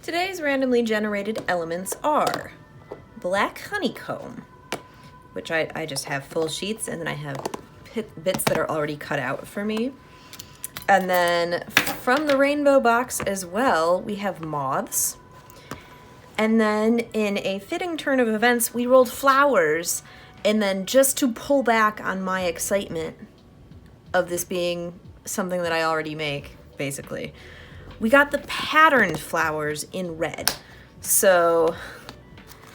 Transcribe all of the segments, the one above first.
Today's randomly generated elements are black honeycomb, which I just have full sheets, and then I have bits that are already cut out for me. And then from the rainbow box as well, we have moths. And then in a fitting turn of events, we rolled flowers. And then just to pull back on my excitement of this being something that I already make, basically, we got the patterned flowers in red. So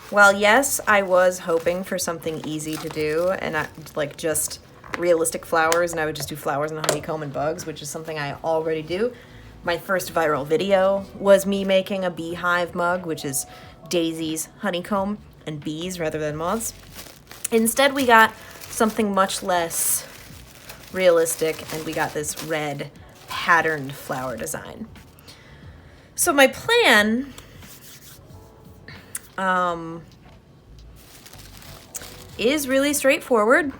while yes, I was hoping for something easy to do and not like just realistic flowers, and I would just do flowers and honeycomb and bugs, which is something I already do. My first viral video was me making a beehive mug, which is daisies, honeycomb, and bees rather than moths. Instead, we got something much less realistic, and we got this red patterned flower design. So my plan is really straightforward.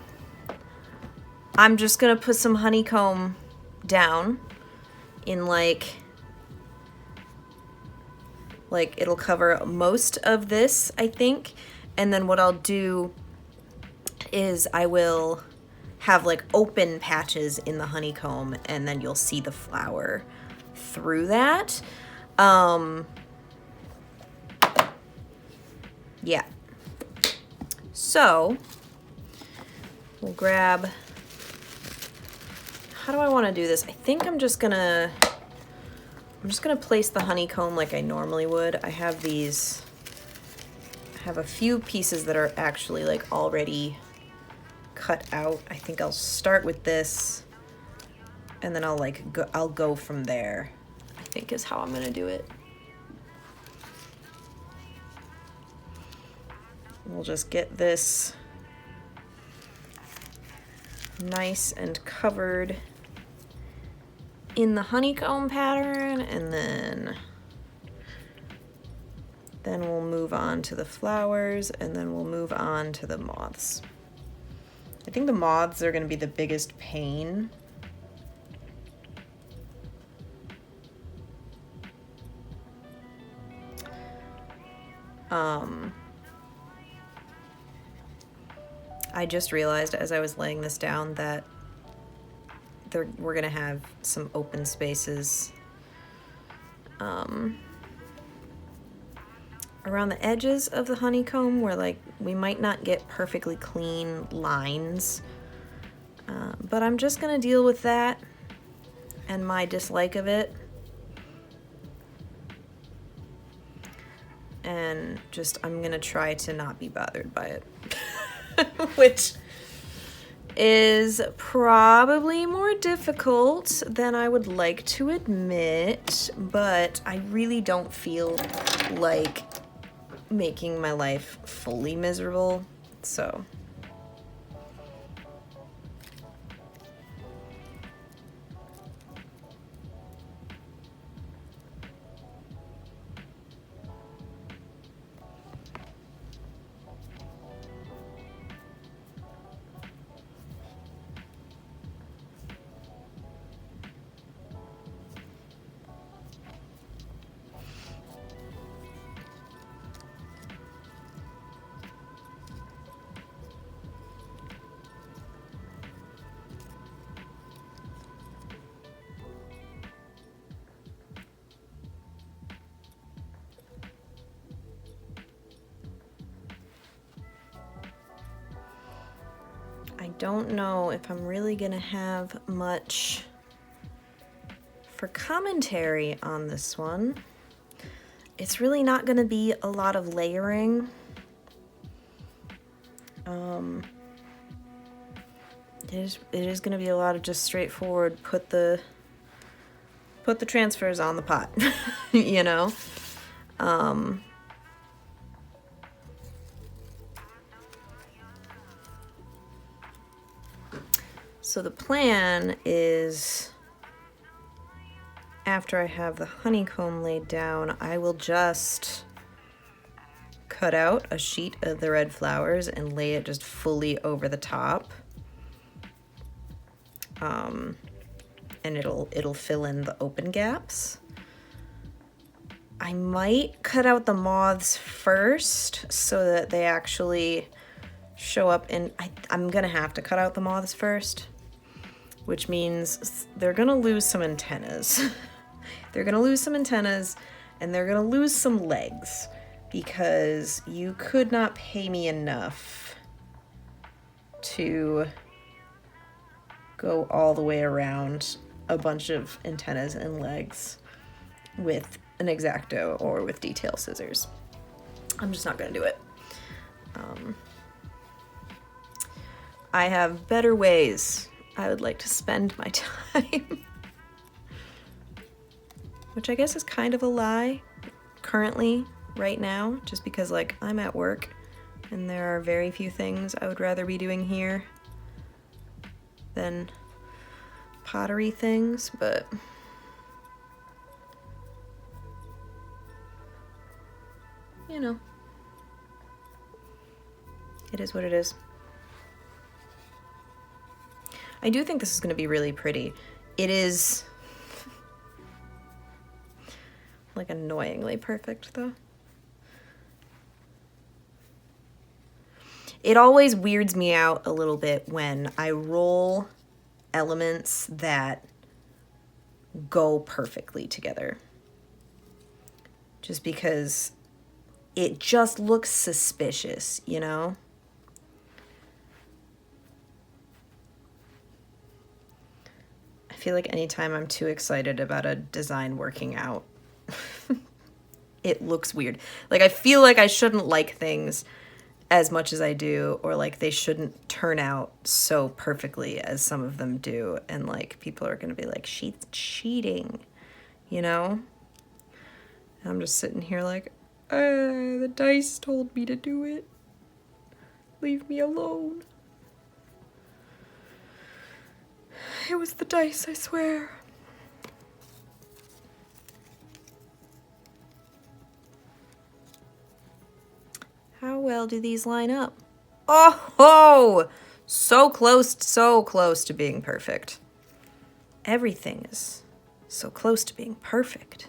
I'm just gonna put some honeycomb down in like it'll cover most of this, I think. And then what I'll do is I will have like open patches in the honeycomb, and then you'll see the flower through that. Yeah. So we'll grab, how do I want to do this? I think I'm just gonna place the honeycomb like I normally would. I have a few pieces that are actually like already cut out. I think I'll start with this, and then I'll go from there, I think is how I'm gonna do it. We'll just get this nice and covered in the honeycomb pattern, and then we'll move on to the flowers, and then we'll move on to the moths. I think the moths are going to be the biggest pain. I just realized as I was laying this down that we're gonna have some open spaces around the edges of the honeycomb where like we might not get perfectly clean lines, but I'm just gonna deal with that and my dislike of it, and I'm gonna try to not be bothered by it. Which is probably more difficult than I would like to admit, but I really don't feel like making my life fully miserable, so. I don't know if I'm really gonna have much for commentary on this one. It's really not gonna be a lot of layering. It is gonna be a lot of just straightforward put the transfers on the pot, you know? So the plan is, after I have the honeycomb laid down, I will just cut out a sheet of the red flowers and lay it just fully over the top. And it'll fill in the open gaps. I I might cut out the moths first so that they actually show up, and I'm gonna have to cut out the moths first, which means they're gonna lose some antennas. They're gonna lose some antennas and they're gonna lose some legs because you could not pay me enough to go all the way around a bunch of antennas and legs with an X-Acto or with detail scissors. I'm just not gonna do it. I have better ways I would like to spend my time. Which I guess is kind of a lie currently, right now, just because like I'm at work and there are very few things I would rather be doing here than pottery things, but you know, it is what it is. I do think this is going to be really pretty. It is like annoyingly perfect though. It always weirds me out a little bit when I roll elements that go perfectly together. Just because it just looks suspicious, you know? I feel like anytime I'm too excited about a design working out, it looks weird. Like I feel like I shouldn't like things as much as I do, or like they shouldn't turn out so perfectly as some of them do, and like people are gonna be like, she's cheating, you know? And I'm just sitting here like, the dice told me to do it. Leave me alone. It was the dice, I swear. How well do these line up? Oh, so close to being perfect. Everything is so close to being perfect.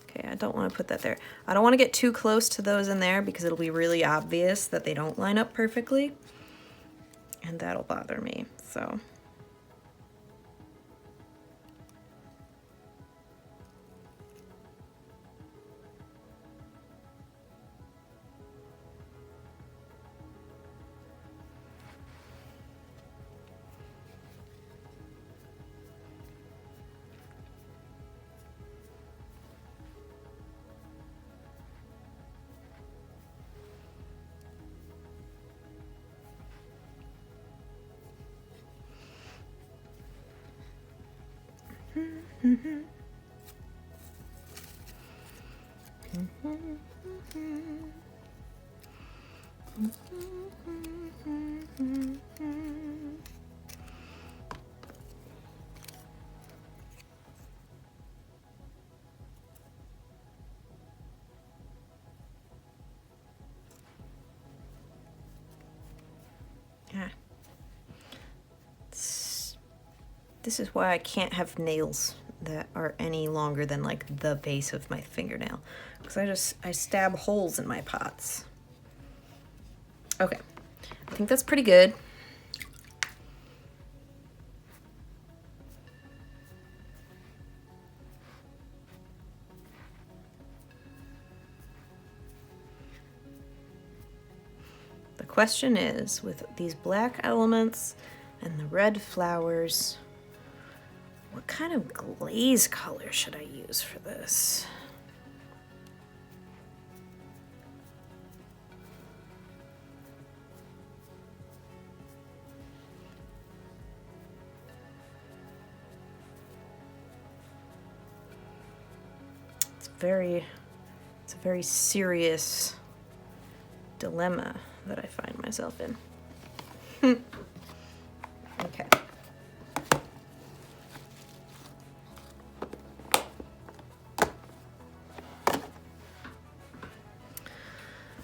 Okay, I don't want to put that there. I don't want to get too close to those in there because it'll be really obvious that they don't line up perfectly. And that'll bother me, so. Yeah. This is why I can't have nails that are any longer than like the base of my fingernail, because I stab holes in my pots. Okay, I think that's pretty good. The question is, with these black elements and the red flowers, what kind of glaze color should I use for this? It's a very serious dilemma that I find myself in. Okay.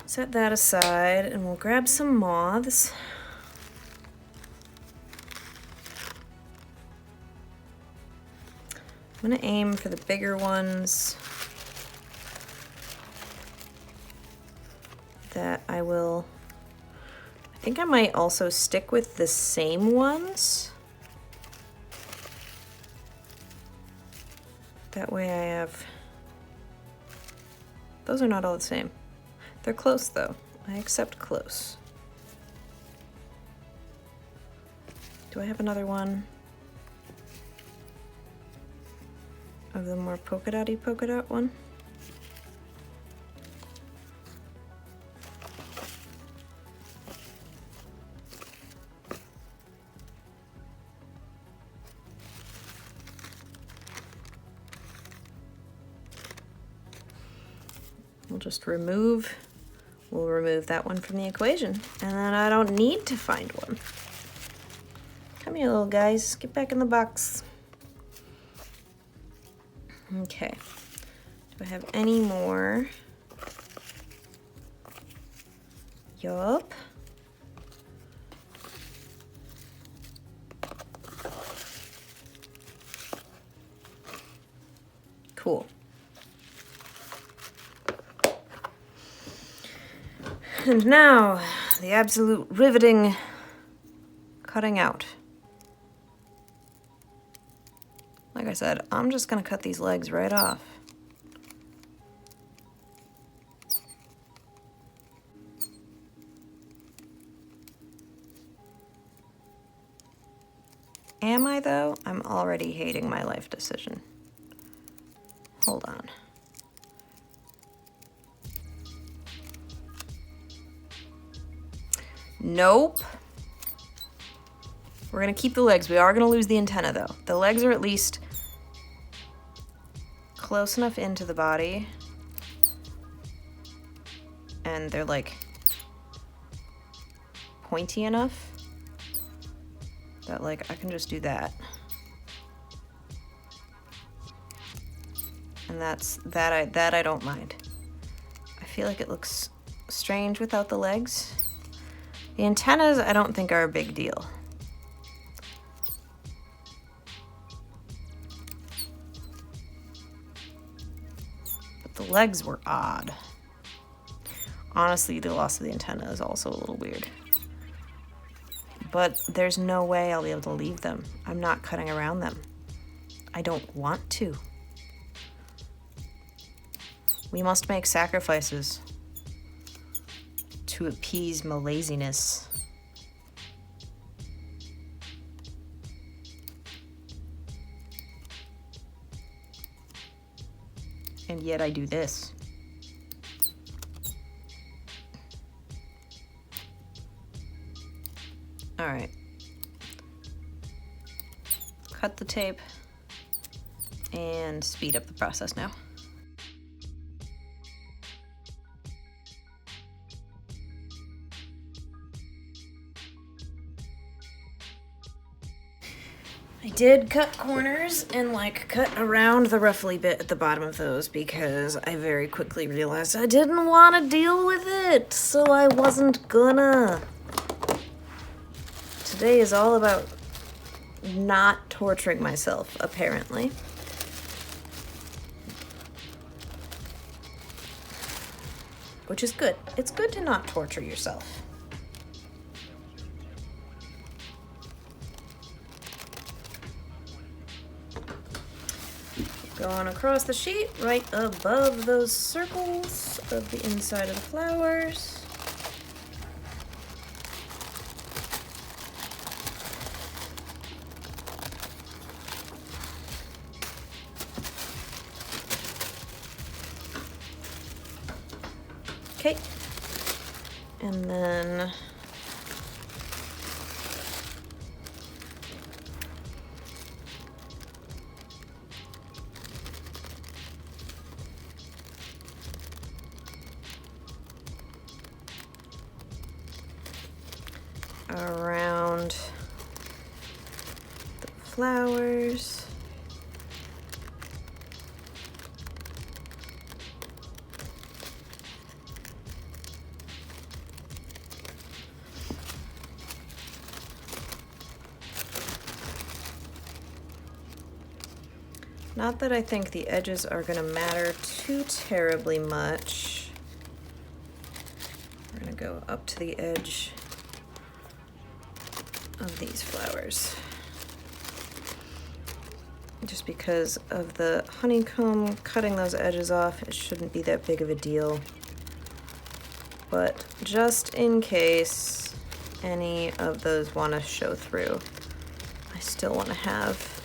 Set that aside and we'll grab some moths. I'm gonna aim for the bigger ones that I think I might also stick with the same ones. That way I have, those are not all the same. They're close though. I accept close. Do I have another one of the more polka dot one? We'll remove that one from the equation, and then I don't need to find one. Come here, little guys, get back in the box. Okay, do I have any more? Yup. Cool. And now, the absolute riveting cutting out. Like I said, I'm just gonna cut these legs right off. Am I though? I'm already hating my life decision. Hold on. Nope. We're gonna keep the legs. We are gonna lose the antenna though. The legs are at least close enough into the body. And they're like pointy enough that like I can just do that. And that I don't mind. I feel like it looks strange without the legs. The antennas I don't think are a big deal. But the legs were odd. Honestly, the loss of the antenna is also a little weird. But there's no way I'll be able to leave them. I'm not cutting around them. I don't want to. We must make sacrifices to appease my laziness. And yet I do this. All right. Cut the tape and speed up the process now. I did cut corners and like cut around the ruffly bit at the bottom of those because I very quickly realized I didn't want to deal with it, so I wasn't gonna. Today is all about not torturing myself, apparently. Which is good. It's good to not torture yourself. Going across the sheet, right above those circles of the inside of the flowers. Okay, and then around the flowers. Not that I think the edges are gonna matter too terribly much. We're gonna go up to the edge of these flowers. Just because of the honeycomb, cutting those edges off, it shouldn't be that big of a deal. But just in case any of those want to show through, I still want to have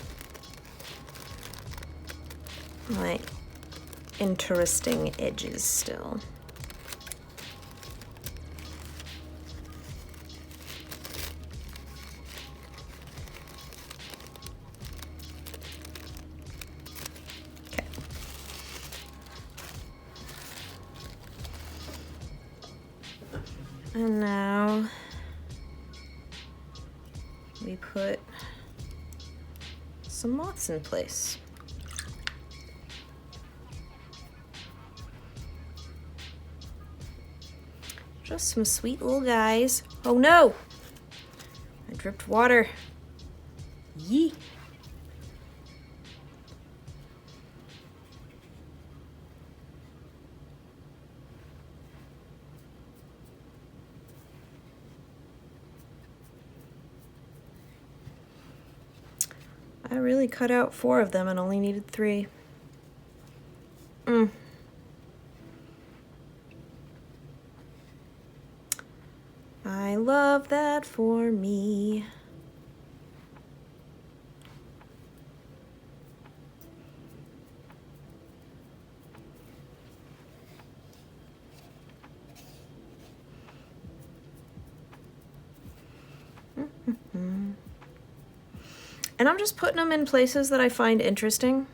my interesting edges still. And now we put some moths in place. Just some sweet little guys. Oh no! I dripped water. Yee! I really cut out 4 of them and only needed 3. I love that for me. And I'm just putting them in places that I find interesting.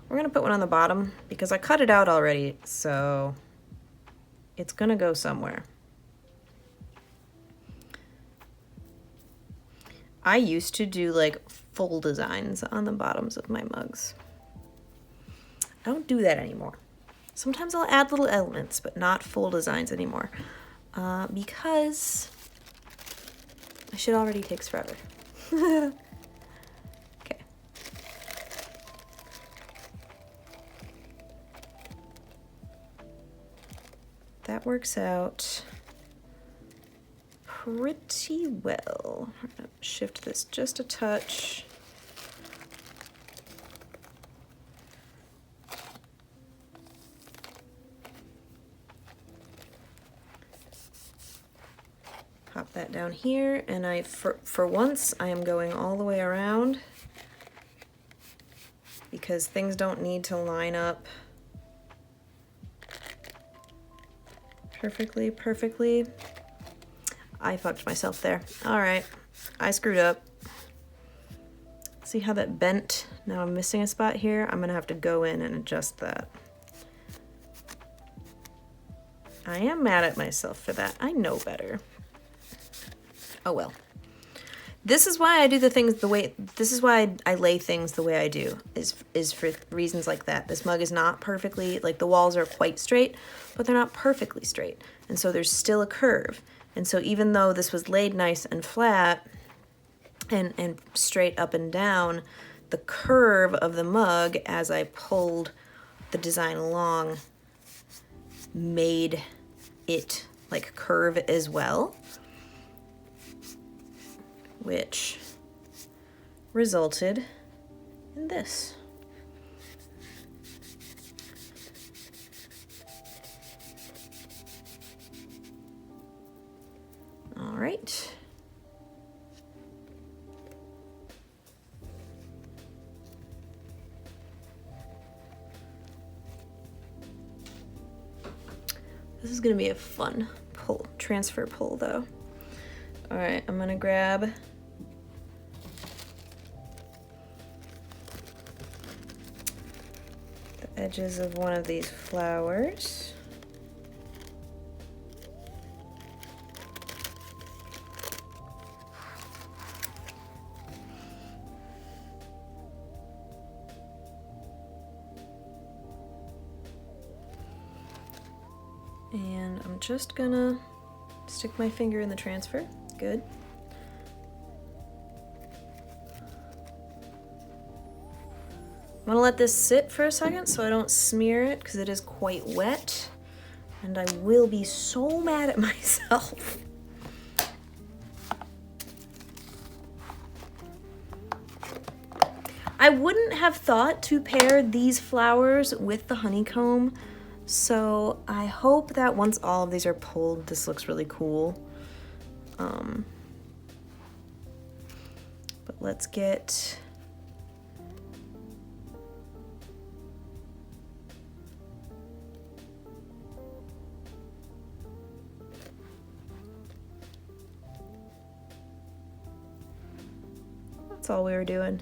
We're gonna put one on the bottom because I cut it out already, so it's gonna go somewhere. I used to do like full designs on the bottoms of my mugs. I don't do that anymore. Sometimes I'll add little elements, but not full designs anymore, because my shit already takes forever. Okay. That works out pretty well. I'm gonna shift this just a touch. Pop that down here, and for once I am going all the way around because things don't need to line up perfectly. I fucked myself there. All right, I screwed up. See how that bent? Now I'm missing a spot here. I'm gonna have to go in and adjust that. I am mad at myself for that. I know better. Oh well. This is why I do the things the way, this is why I lay things the way I do, is for reasons like that. This mug is not perfectly, like the walls are quite straight, but they're not perfectly straight. And so there's still a curve. And so even though this was laid nice and flat and straight up and down, the curve of the mug as I pulled the design along made it like curve as well, which resulted in this. All right. This is gonna be a fun transfer pull though. All right, I'm gonna grab the edges of one of these flowers. And I'm just gonna stick my finger in the transfer. Good. I'm gonna let this sit for a second so I don't smear it because it is quite wet and I will be so mad at myself. I wouldn't have thought to pair these flowers with the honeycomb, so I hope that once all of these are pulled, this looks really cool. But let's get that's all we were doing.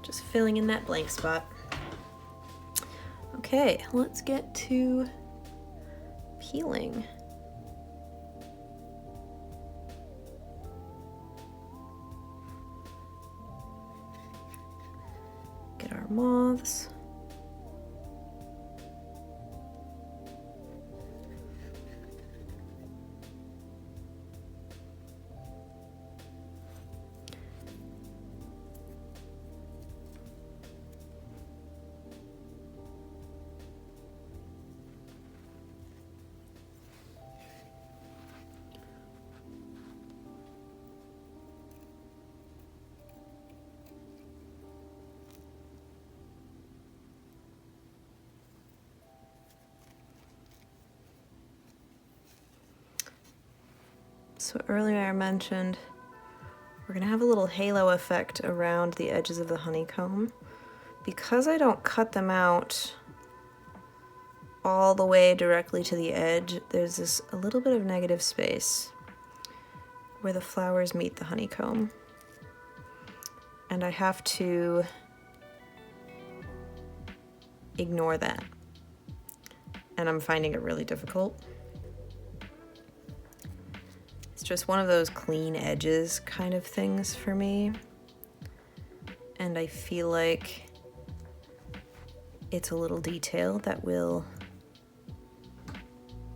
Just filling in that blank spot. Okay, let's get to peeling. Get our moths. So earlier I mentioned we're gonna have a little halo effect around the edges of the honeycomb. Because I don't cut them out all the way directly to the edge, there's this a little bit of negative space where the flowers meet the honeycomb. And I have to ignore that. And I'm finding it really difficult. It's just one of those clean edges kind of things for me. And I feel like it's a little detail that will,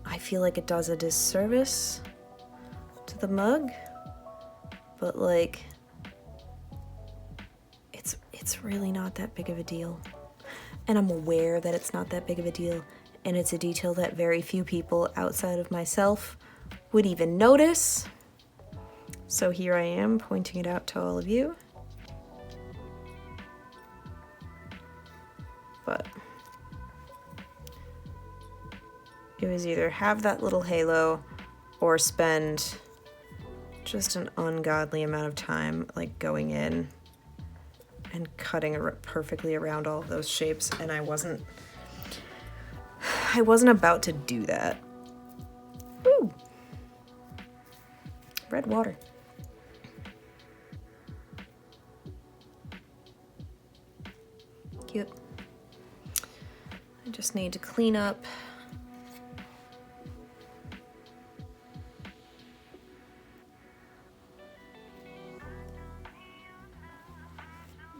I feel like it does a disservice to the mug, but like, it's really not that big of a deal. And I'm aware that it's not that big of a deal, and it's a detail that very few people outside of myself would even notice. So here I am pointing it out to all of you. But it was either have that little halo or spend just an ungodly amount of time like going in and cutting perfectly around all of those shapes, and I wasn't about to do that. Ooh. Red water. Cute. I just need to clean up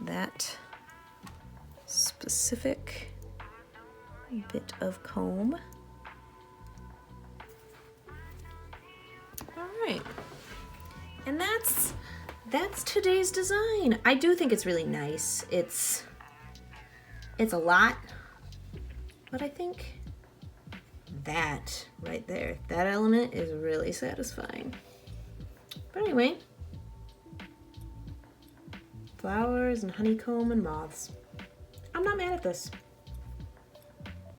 that specific bit of comb. All right. And that's today's design. I do think it's really nice. It's a lot, but I think that right there, that element is really satisfying. But anyway, flowers and honeycomb and moths. I'm not mad at this.